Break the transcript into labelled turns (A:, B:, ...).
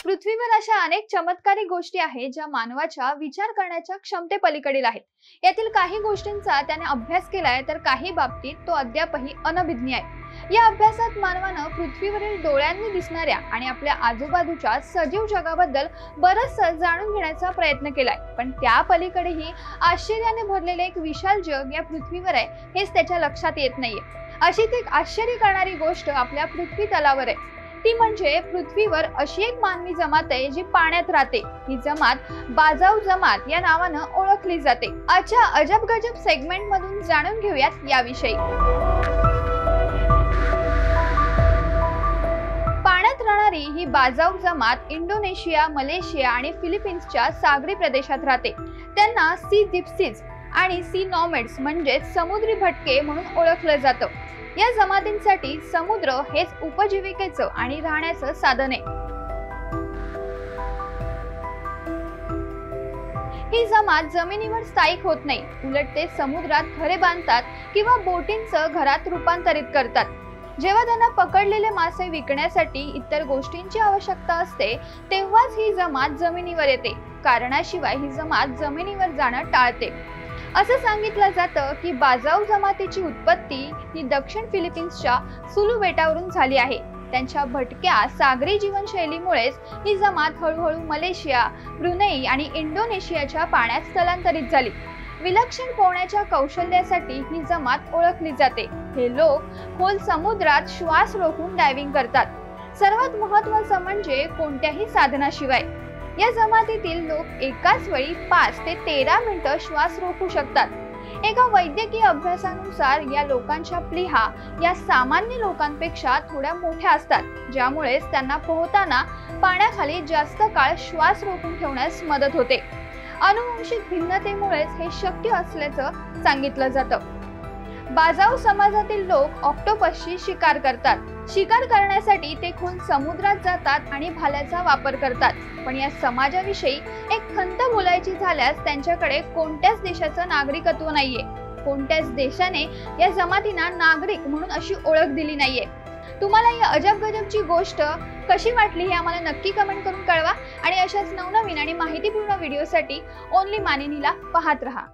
A: पृथ्वीवर अशा अनेक चमत्कारी गोष्टी आहेत ज्या मानवाच्या विचार करण्याच्या क्षमतेपलीकडील आहेत। यातील काही गोष्टींचा त्याने अभ्यास केलाय तर काही बाबतीत तो अद्यापही अनभिज्ञ आहे। या अभ्यासात मानवानं पृथ्वीवरील डोळ्यांनी दिसणाऱ्या आणि आपल्या आजूबाजूच्या सजीव जगाबद्दल बरंच जाणून घेण्याचा प्रयत्न केलाय, पण त्या पलीकडेही आश्चर्याने भरलेले एक विशाल जग या पृथ्वीवर आहे हेच त्याच्या लक्षात येत नाहीये। अशीच एक आश्चर्य करणारी गोष्ट आपल्या पृथ्वी तलावर आहे, ती म्हणजे पृथ्वीवर अशी एक मानवी जमात आहे जी पाण्यात राहते। ही जमात बाजाऊ जमात या नावानं ओळखली जाते। आजच्या अजब गजब सेगमेंट मधून जाणून घेऊयात याविषयी। पाण्यात राहणारी ही बाजाऊ जमात इंडोनेशिया, मलेशिया आणि फिलिपिन्सच्या सागरी प्रदेशात राहते। त्यांना सी जिप्सीज आणि सी नॉमॅड्स म्हणजे समुद्री भटके म्हणून ओळखलं जातं। या जमातींसाठी समुद्र हेच उपजीविकेचं आणि राहण्याचं साधन आहे। ही जमात जमिनीवर स्थायिक होत नाही, उलट ते समुद्रात घरे बांधतात किंवा बोटींचं घरात रूपांतरित करतात। जेव्हा त्यांना पकडलेले मासे विकण्यासाठी इतर गोष्टींची आवश्यकता असते तेव्हाच ही जमात जमिनीवर येते, कारणाशिवाय ही जमात जमिनीवर जाणं टाळते। असं सांगितलं जातं की बाजाऊ जमातीची उत्पत्ती ही दक्षिण फिलिपिन्सच्या सुलू बेटावरून झाली आहे। त्यांच्या भटक्या सागरी जीवनशैलीमुळेच ही जमात हळूहळू मलेशिया, ब्रुनेई आणि इंडोनेशियाच्या पाण्यात स्थलांतरित झाली। विलक्षण पोहण्याच्या कौशल्यासाठी ही जमात ओळखली जाते। हे लोक खोल समुद्रात श्वास रोखून डायव्हिंग करतात। सर्वात महत्त्वाचं म्हणजे कोणत्याही साधनाशिवाय या जमातीतील लोक एकाच वेळी 5 ते 13 मिनिटं श्वास रोखू शकतात। एका वैद्यकीय अभ्यासानुसार या लोकांच्या प्लीहा या सामान्य लोकांपेक्षा थोड्या मोठ्या असतात, ज्यामुळेच त्यांना पोहताना पाण्याखाली जास्त काळ श्वास रोखून ठेवण्यास मदत होते। अनुवंशिक भिन्नतेमुळेच हे शक्य असल्याचं सांगितलं जातं। बाजाऊ समाजातील लोक ऑक्टोपसची शिकार करतात। शिकार करण्यासाठी ते खोल समुद्रात जातात आणि भाल्याचा वापर करतात। पण या समाजाविषयी एक खंत बोलायची झाल्यास त्यांच्याकडे कोणत्याच देशाचं नागरिकत्व नाहीये। कोणत्याच देशाने या जमातींना नागरिक म्हणून अशी ओळख दिली नाहीये। तुम्हाला या अजब गजबची गोष्ट कशी वाटली हे आम्हाला नक्की कमेंट करून कळवा आणि अशाच नवनवीन आणि माहितीपूर्ण व्हिडिओसाठी ओनली मानिनीला पाहत रहा।